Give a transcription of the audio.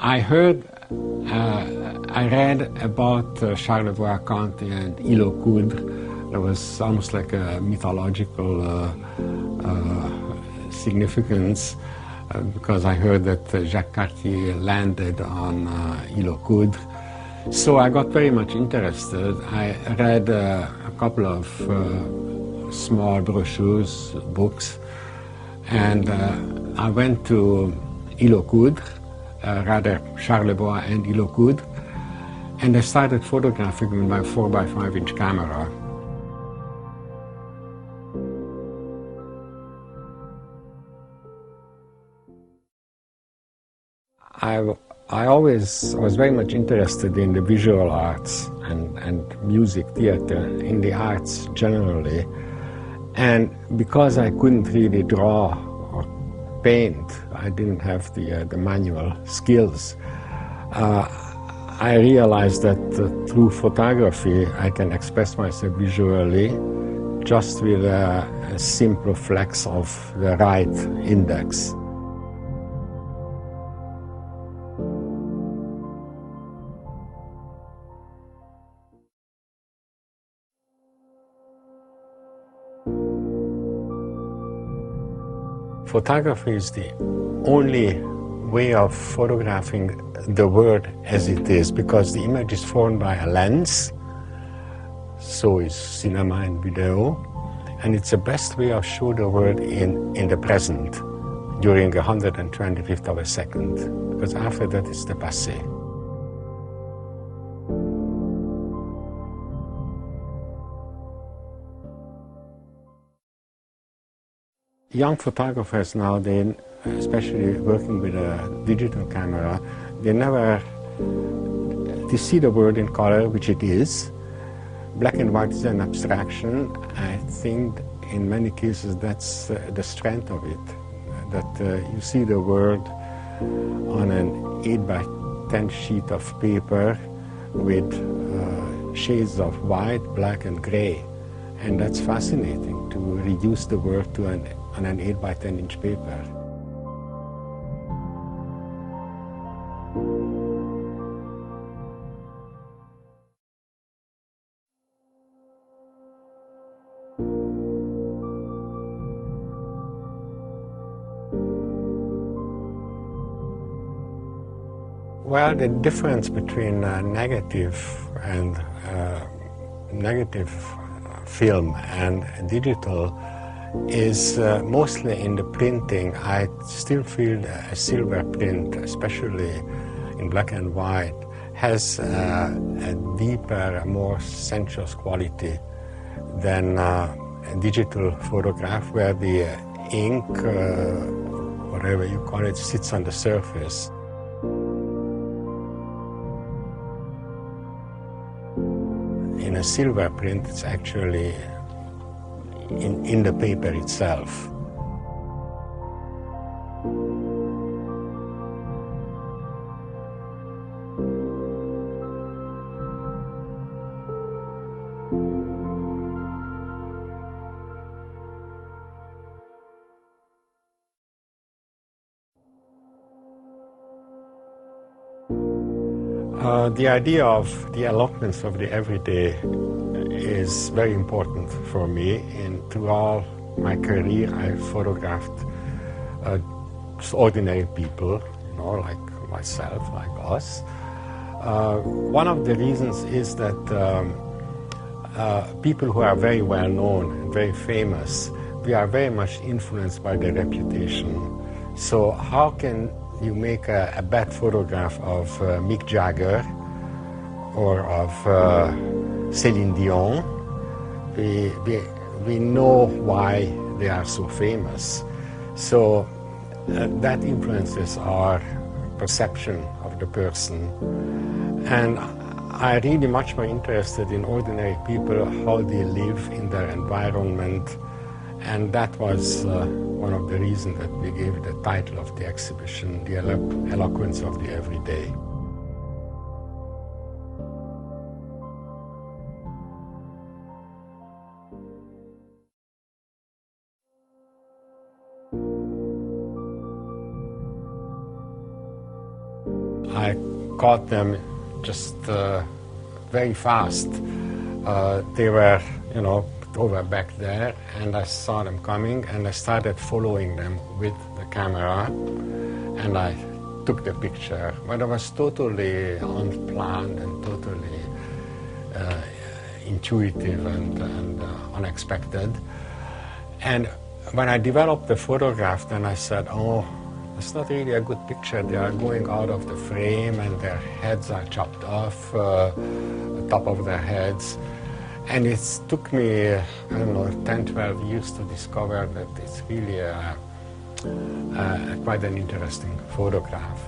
I heard, I read about Charlevoix County and Île-aux-Coudres. There was almost like a mythological significance because I heard that Jacques Cartier landed on Île-aux-Coudres. So I got very much interested. I read a couple of small brochures, books, and I went to Île-aux-Coudres, rather Charlevoix and Île-aux-Coudres, and I started photographing with my 4x5-inch camera. I always was very much interested in the visual arts and music, theater, in the arts generally. And because I couldn't really draw or paint, I didn't have the manual skills, I realized that through photography I can express myself visually just with a simple flex of the right index. Photography is the only way of photographing the world as it is, because the image is formed by a lens, so is cinema and video, and it's the best way of showing the world in the present during 125th of a second, because after that it's the passé. Young photographers now, especially working with a digital camera, they see the world in color, which it is. Black and white is an abstraction. I think in many cases that's the strength of it, that you see the world on an 8x10 sheet of paper with shades of white, black and gray. And that's fascinating, to reduce the world to on an 8x10-inch paper. Well, the difference between negative film and digital is mostly in the printing. I still feel a silver print, especially in black and white, has a deeper, more sensuous quality than a digital photograph, where the ink, whatever you call it, sits on the surface. In a silver print, it's actually in the paper itself. The idea of the eloquence of the everyday is very important for me. Through all my career, I photographed ordinary people, like myself, like us. One of the reasons is that people who are very well known and very famous, we are very much influenced by their reputation. So how can you make a bad photograph of Mick Jagger or of Céline Dion? We know why they are so famous. So that influences our perception of the person. And I'm really much more interested in ordinary people, how they live in their environment. And that was one of the reasons that we gave the title of the exhibition, The Eloquence of the Everyday. I caught them just very fast. They were, over back there, and I saw them coming, and I started following them with the camera, and I took the picture. But it was totally unplanned and totally intuitive and unexpected. And when I developed the photograph, then I said, oh, it's not really a good picture. They are going out of the frame and their heads are chopped off, the top of their heads. And it took me, I don't know, 10, 12 years to discover that it's really quite an interesting photograph.